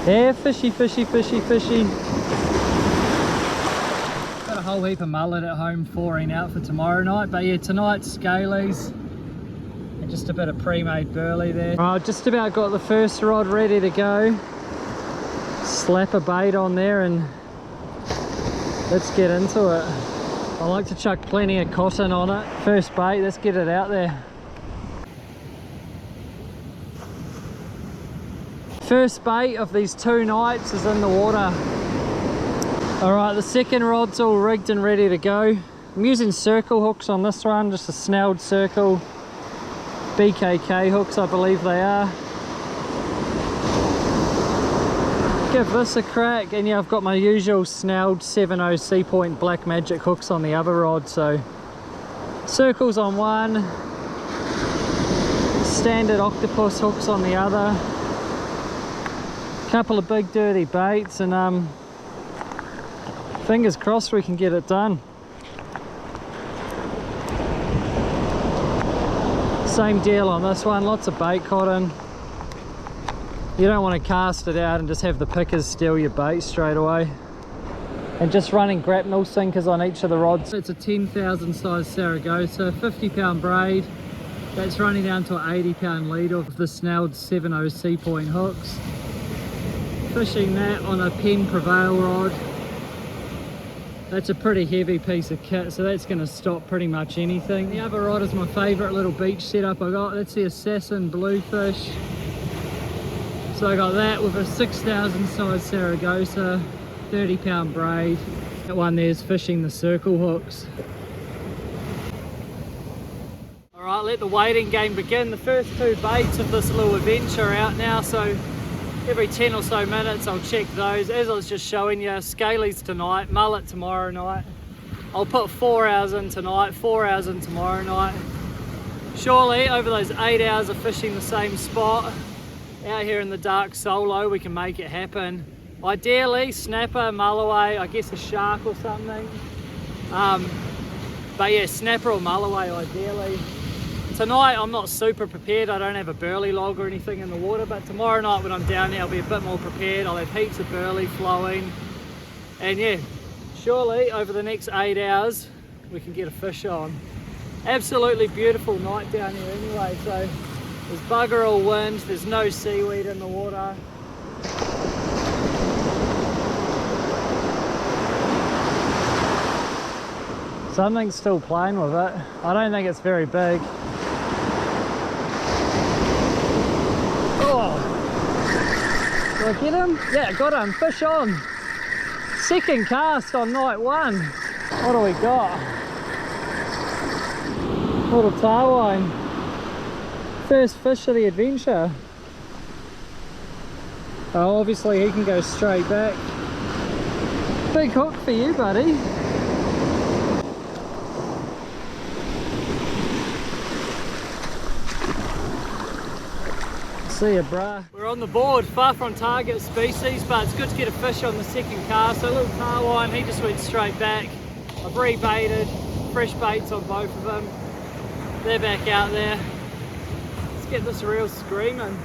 Yeah, fishy, fishy, fishy, fishy. Got a whole heap of mullet at home thawing out for tomorrow night, but yeah, tonight's scalies and just a bit of pre-made burley there. Right, just about got the first rod ready to go. Slap a bait on there and let's get into it. I like to chuck plenty of cotton on it. First bait, let's get it out there. First bait of these 2 nights is in the water. Alright, the second rod's all rigged and ready to go. I'm using circle hooks on this one, just a snelled circle. BKK hooks, I believe they are. Give this a crack, and yeah, I've got my usual snelled 7/0 C point black magic hooks on the other rod, so circles on one, standard octopus hooks on the other, couple of big dirty baits, and fingers crossed we can get it done. Same deal on this one, lots of bait cotton. You don't want to cast it out and just have the pickers steal your bait straight away. And just running grapnel sinkers on each of the rods. It's a 10,000 size Saragossa, 50-pound braid. That's running down to an 80-pound lead of the snelled 7/0 C point hooks. Fishing that on a Penn Prevail rod. That's a pretty heavy piece of kit, so that's going to stop pretty much anything. The other rod is my favourite little beach setup I got. That's the Assassin Bluefish. So I got that with a 6,000 size Saragossa, 30-pound braid. That one there's fishing the circle hooks. Alright, let the waiting game begin. The first 2 baits of this little adventure are out now, so every 10 or so minutes I'll check those. As I was just showing you, scalies tonight, mullet tomorrow night. I'll put 4 hours in tonight, 4 hours in tomorrow night. Surely over those 8 hours of fishing the same spot, out here in the dark solo, we can make it happen. Ideally, snapper, mulloway, I guess a shark or something. But yeah, snapper or mulloway ideally. Tonight I'm not super prepared, I don't have a burley log or anything in the water, but tomorrow night when I'm down there I'll be a bit more prepared. I'll have heaps of burley flowing. And yeah, surely over the next 8 hours we can get a fish on. Absolutely beautiful night down here anyway, so there's bugger all wind, there's no seaweed in the water. Something's still playing with it. I don't think it's very big. Oh! Did I get him? Yeah, got him. Fish on. Second cast on night 1. What do we got? Little tarwine. First fish of the adventure. Oh, obviously he can go straight back. Big hook for you, buddy. See ya, brah. We're on the board, far from target species, but it's good to get a fish on the second cast. So a little tarwine, he just went straight back. I've rebaited, fresh baits on both of them. They're back out there. Get this reel screaming.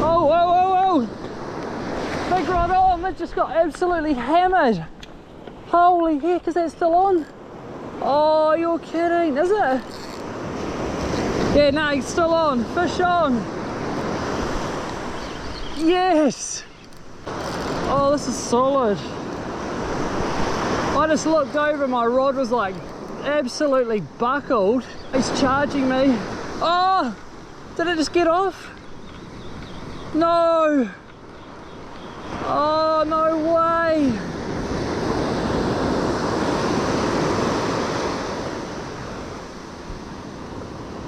Oh, whoa, whoa, whoa! Big rod on, that just got absolutely hammered. Holy heck, is that still on? Oh, you're kidding, is it? Yeah, no, he's still on. Fish on. Yes! Oh, this is solid. I just looked over, my rod was like absolutely buckled. He's charging me. Oh, did it just get off? No. Oh, no way.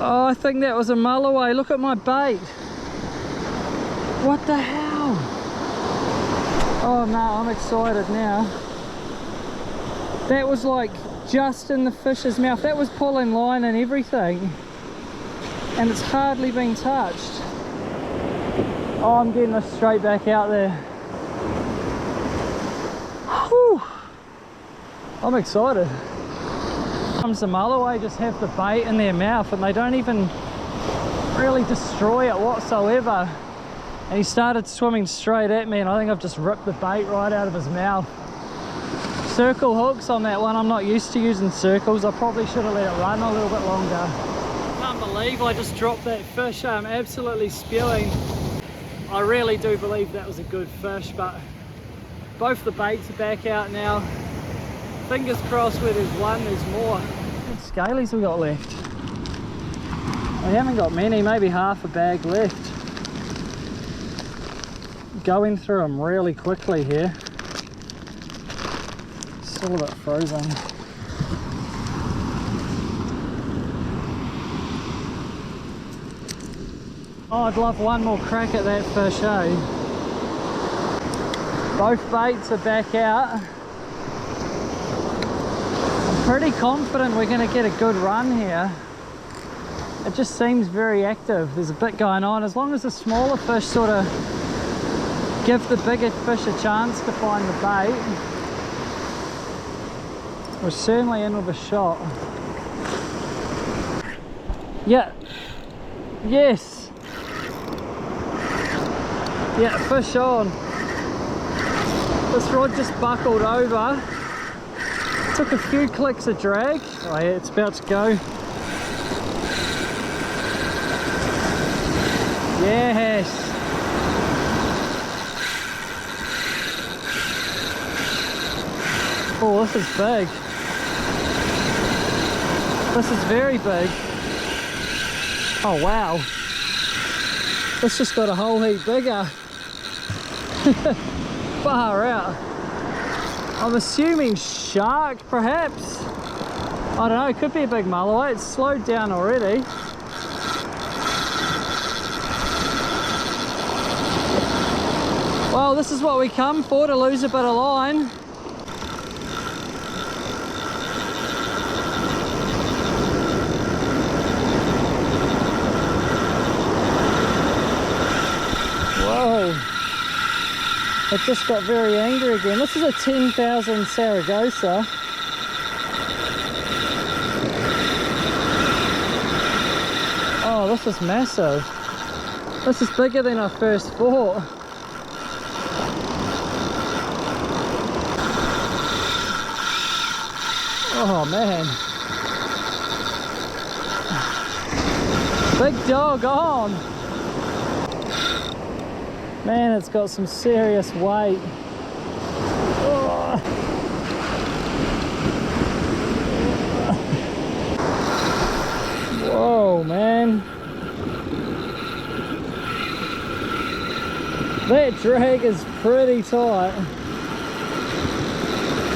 Oh, I think that was a mulloway. Look at my bait. What the hell? Oh no, I'm excited now. That was like just in the fish's mouth. That was pulling line and everything. And it's hardly been touched. Oh, I'm getting this straight back out there. Whew. I'm excited. Sometimes the mulloway just have the bait in their mouth and they don't even really destroy it whatsoever. And he started swimming straight at me and I think I've just ripped the bait right out of his mouth. Circle hooks on that one. I'm not used to using circles. I probably should have let it run a little bit longer. Can't believe I just dropped that fish. I'm absolutely spewing. I really do believe that was a good fish, but both the baits are back out now. Fingers crossed where there's one, there's more. What scalies we got left? We haven't got many, maybe half a bag left. Going through them really quickly here. Still a bit frozen. Oh, I'd love one more crack at that fish, eh? Both baits are back out. I'm pretty confident we're going to get a good run here. It just seems very active. There's a bit going on. As long as the smaller fish sort of give the bigger fish a chance to find the bait, we're certainly in with a shot. Yeah. Yes. Yeah, fish on. This rod just buckled over. Took a few clicks of drag. Oh yeah, it's about to go. Yes. Oh, this is big. This is very big. Oh wow. This just got a whole heap bigger. Far out. I'm assuming shark perhaps. I don't know, it could be a big mulloway. It's slowed down already. Well, this is what we come for, to lose a bit of line. Whoa. It just got very angry again. This is a 10,000 Saragossa. Oh, this is massive. This is bigger than I first thought. Oh man. Big dog on. Man, it's got some serious weight. Oh. Whoa, man. That drag is pretty tight.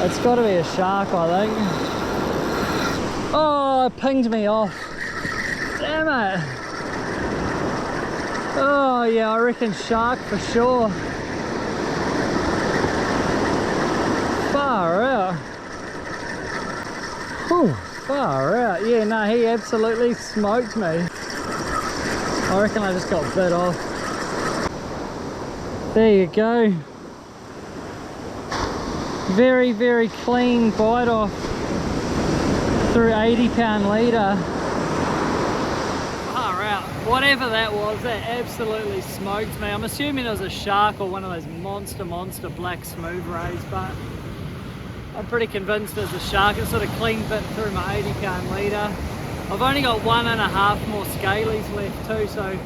It's got to be a shark, I think. Oh, it pinged me off. Damn it. Oh yeah, I reckon shark for sure. Far out. Whew, far out. Yeah, no, he absolutely smoked me. I reckon I just got bit off. There you go. Very, very clean bite off through 80-pound leader. Whatever that was, that absolutely smoked me. I'm assuming it was a shark or one of those monster black smooth rays, but I'm pretty convinced it was a shark. It sort of clean bit through my 80-pound leader. I've only got 1.5 more scalies left too, so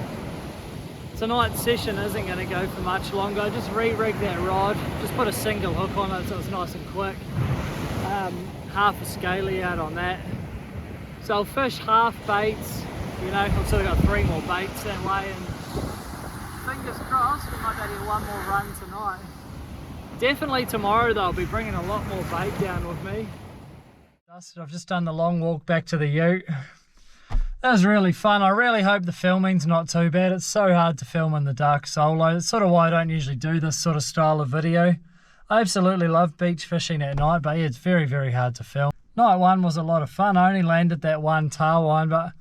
tonight's session isn't going to go for much longer. I just re-rigged that rod, just put a single hook on it so it's nice and quick. Half a scaly out on that. So I'll fish half baits. You know, I've sort of got 3 more baits that way, and fingers crossed we might be able to get one more run tonight. Definitely tomorrow though, I'll be bringing a lot more bait down with me. I've just done the long walk back to the ute. That was really fun. I really hope the filming's not too bad. It's so hard to film in the dark solo. It's sort of why I don't usually do this sort of style of video. I absolutely love beach fishing at night, but yeah, it's very, very hard to film. Night 1 was a lot of fun. I only landed that one tailwind, but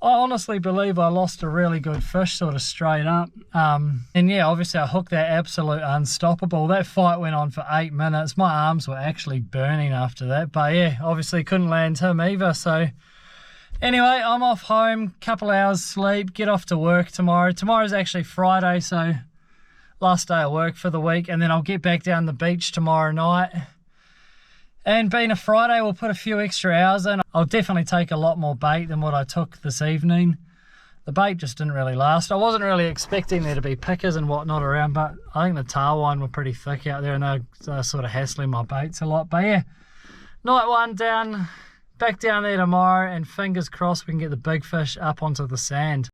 I honestly believe I lost a really good fish sort of straight up. And yeah, obviously I hooked that absolute unstoppable. That fight went on for 8 minutes. My arms were actually burning after that. But yeah, obviously couldn't land him either. So anyway, I'm off home, couple hours sleep, get off to work tomorrow. Tomorrow's actually Friday, so last day of work for the week. And then I'll get back down the beach tomorrow night. And being a Friday, we'll put a few extra hours in. I'll definitely take a lot more bait than what I took this evening. The bait just didn't really last. I wasn't really expecting there to be pickers and whatnot around, but I think the tarwine were pretty thick out there and they're sort of hassling my baits a lot. But yeah, night one down, back down there tomorrow, and fingers crossed we can get the big fish up onto the sand.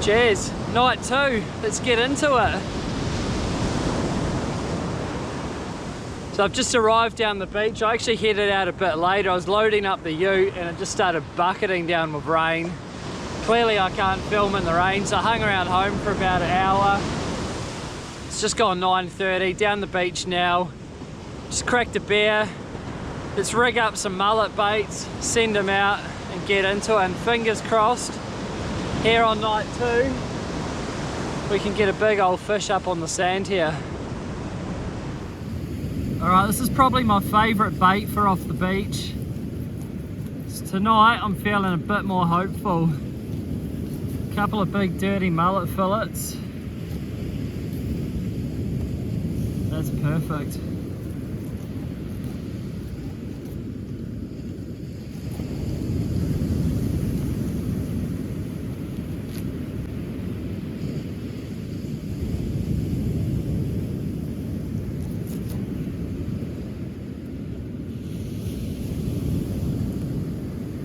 Cheers, night two, let's get into it. So I've just arrived down the beach. I actually headed out a bit later. I was loading up the ute and it just started bucketing down with rain. Clearly I can't film in the rain, so I hung around home for about an hour. It's just gone 9:30, down the beach now. Just cracked a beer. Let's rig up some mullet baits, send them out and get into it, and fingers crossed, here on night two, we can get a big old fish up on the sand here. Alright, this is probably my favourite bait for off the beach. So tonight I'm feeling a bit more hopeful. A couple of big dirty mullet fillets. That's perfect.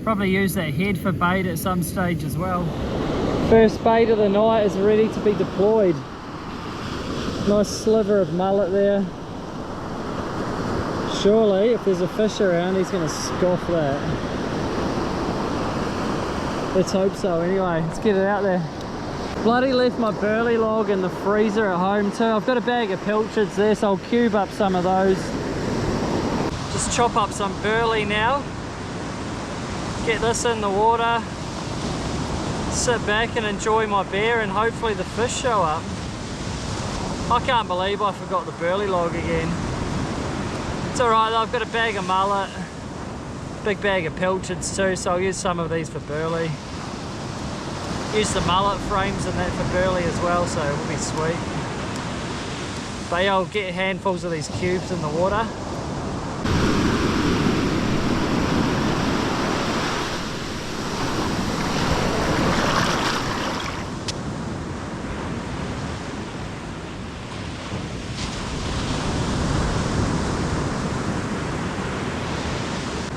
Probably use that head for bait at some stage as well. First bait of the night is ready to be deployed. Nice sliver of mullet there. Surely, if there's a fish around, he's going to scoff that. Let's hope so anyway. Let's get it out there. Bloody left my burley log in the freezer at home too. I've got a bag of pilchards there, so I'll cube up some of those. Just chop up some burley now. Get this in the water, sit back and enjoy my beer, and hopefully the fish show up. I can't believe I forgot the burley log again. It's alright though, I've got a bag of mullet, big bag of pilchards too, so I'll use some of these for burley. Use the mullet frames and that for burley as well, so it will be sweet. But yeah, I'll get handfuls of these cubes in the water.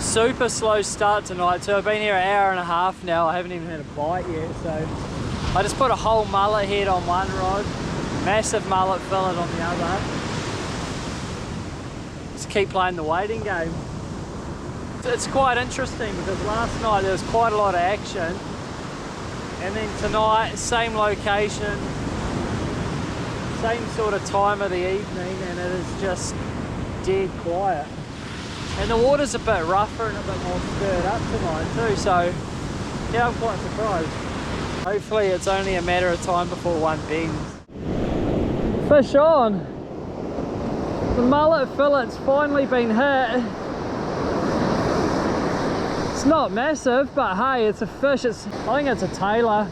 Super slow start tonight too. I've been here an hour and a half now. I haven't even had a bite yet, so I just put a whole mullet head on one rod, massive mullet fillet on the other. Just keep playing the waiting game. It's quite interesting because last night there was quite a lot of action, and then tonight same location, same sort of time of the evening, and it is just dead quiet. And the water's a bit rougher and a bit more stirred up tonight too, so yeah, I'm quite surprised. Hopefully it's only a matter of time before one bends. Fish on! The mullet fillet's finally been hit. It's not massive, but hey, it's a fish. I think it's a tailor.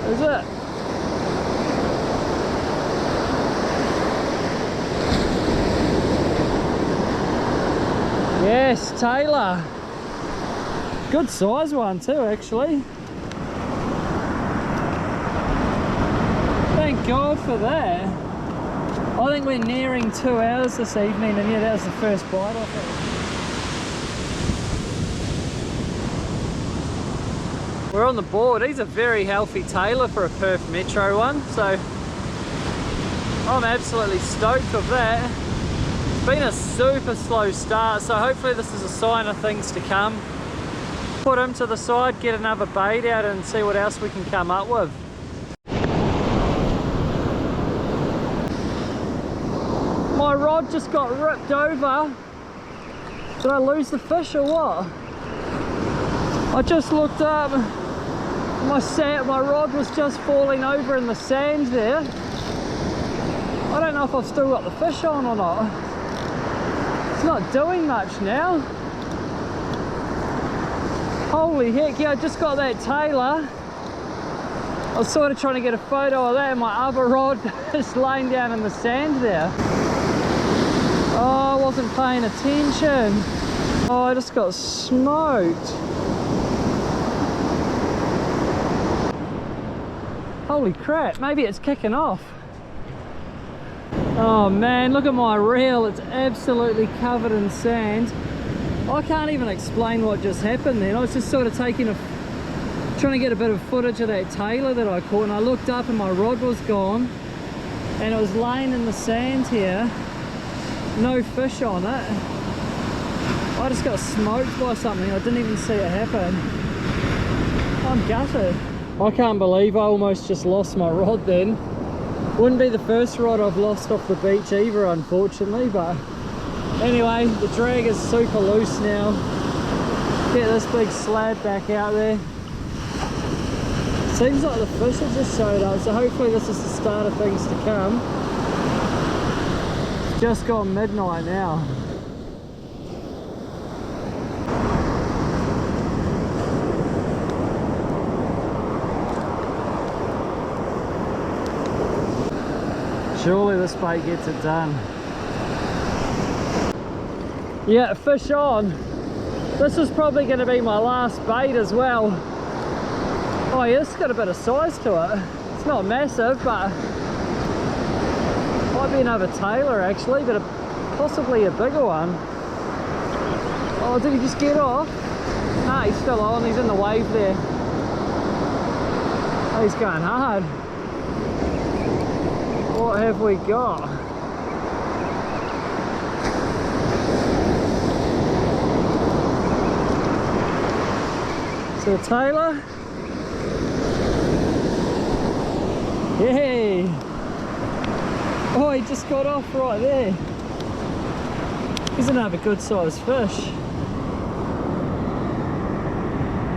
Is it? Yes, tailor. Good size one too, actually. Thank God for that. I think we're nearing 2 hours this evening, and yeah, that was the first bite off it. We're on the board. He's a very healthy tailor for a Perth Metro one, so I'm absolutely stoked with that. It's been a super slow start, so hopefully this is a sign of things to come. Put him to the side, get another bait out and see what else we can come up with. My rod just got ripped over. Did I lose the fish or what? I just looked up, my rod was just falling over in the sand there. I don't know if I've still got the fish on or not. It's not doing much now. Holy heck, yeah, I just got that tailor. I was sort of trying to get a photo of that and my other rod just laying down in the sand there. Oh, I wasn't paying attention. Oh, I just got smoked. Holy crap, maybe it's kicking off. Oh man, look at my reel, it's absolutely covered in sand. I can't even explain what just happened then. I was just sort of trying to get a bit of footage of that tailor that I caught, and I looked up and my rod was gone and it was laying in the sand here. No fish on it. I just got smoked by something. I didn't even see it happen. I'm gutted. I can't believe I almost just lost my rod then. Wouldn't be the first rod I've lost off the beach either, unfortunately, but anyway, the drag is super loose now. Get this big slab back out there. Seems like the fish have just showed up, so hopefully this is the start of things to come. It's just gone midnight now. Surely this bait gets it done. Yeah, fish on. This is probably going to be my last bait as well. Oh yeah, it's got a bit of size to it. It's not massive, but might be another tailor actually, but possibly a bigger one. Oh, did he just get off? Nah, he's still on. He's in the wave there. Oh, he's going hard. What have we got? So tailor. Yay! Oh, he just got off right there. He's another good sized fish.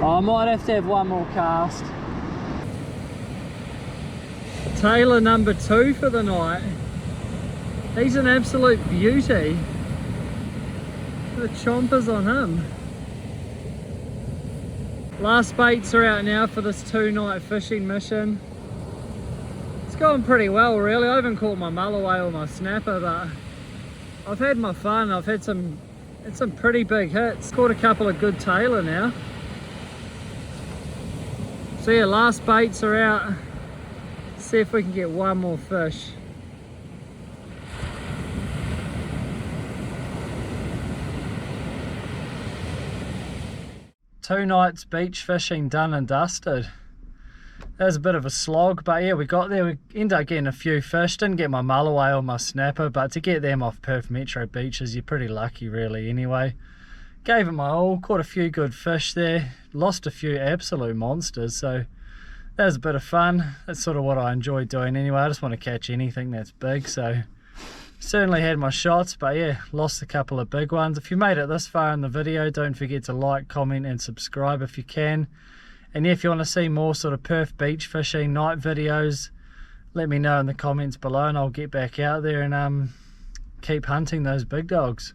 Oh, I might have to have one more cast. Tailor number 2 for the night. He's an absolute beauty. The chompers on him. Last baits are out now for this 2-night fishing mission. It's going pretty well really. I haven't caught my mulloway or my snapper, but I've had my fun. I've had some pretty big hits. Caught a couple of good tailor now. So yeah, last baits are out. See if we can get one more fish. Two nights beach fishing done and dusted. That was a bit of a slog, but yeah, we got there. We ended up getting a few fish. Didn't get my mulloway or my snapper, but to get them off Perth Metro beaches, you're pretty lucky really anyway. Gave it my all, caught a few good fish there. Lost a few absolute monsters, so that was a bit of fun. That's sort of what I enjoy doing anyway. I just want to catch anything that's big, so certainly had my shots, but yeah, lost a couple of big ones. If you made it this far in the video, don't forget to like, comment and subscribe if you can. And yeah, if you want to see more sort of Perth beach fishing night videos, let me know in the comments below and I'll get back out there and keep hunting those big dogs.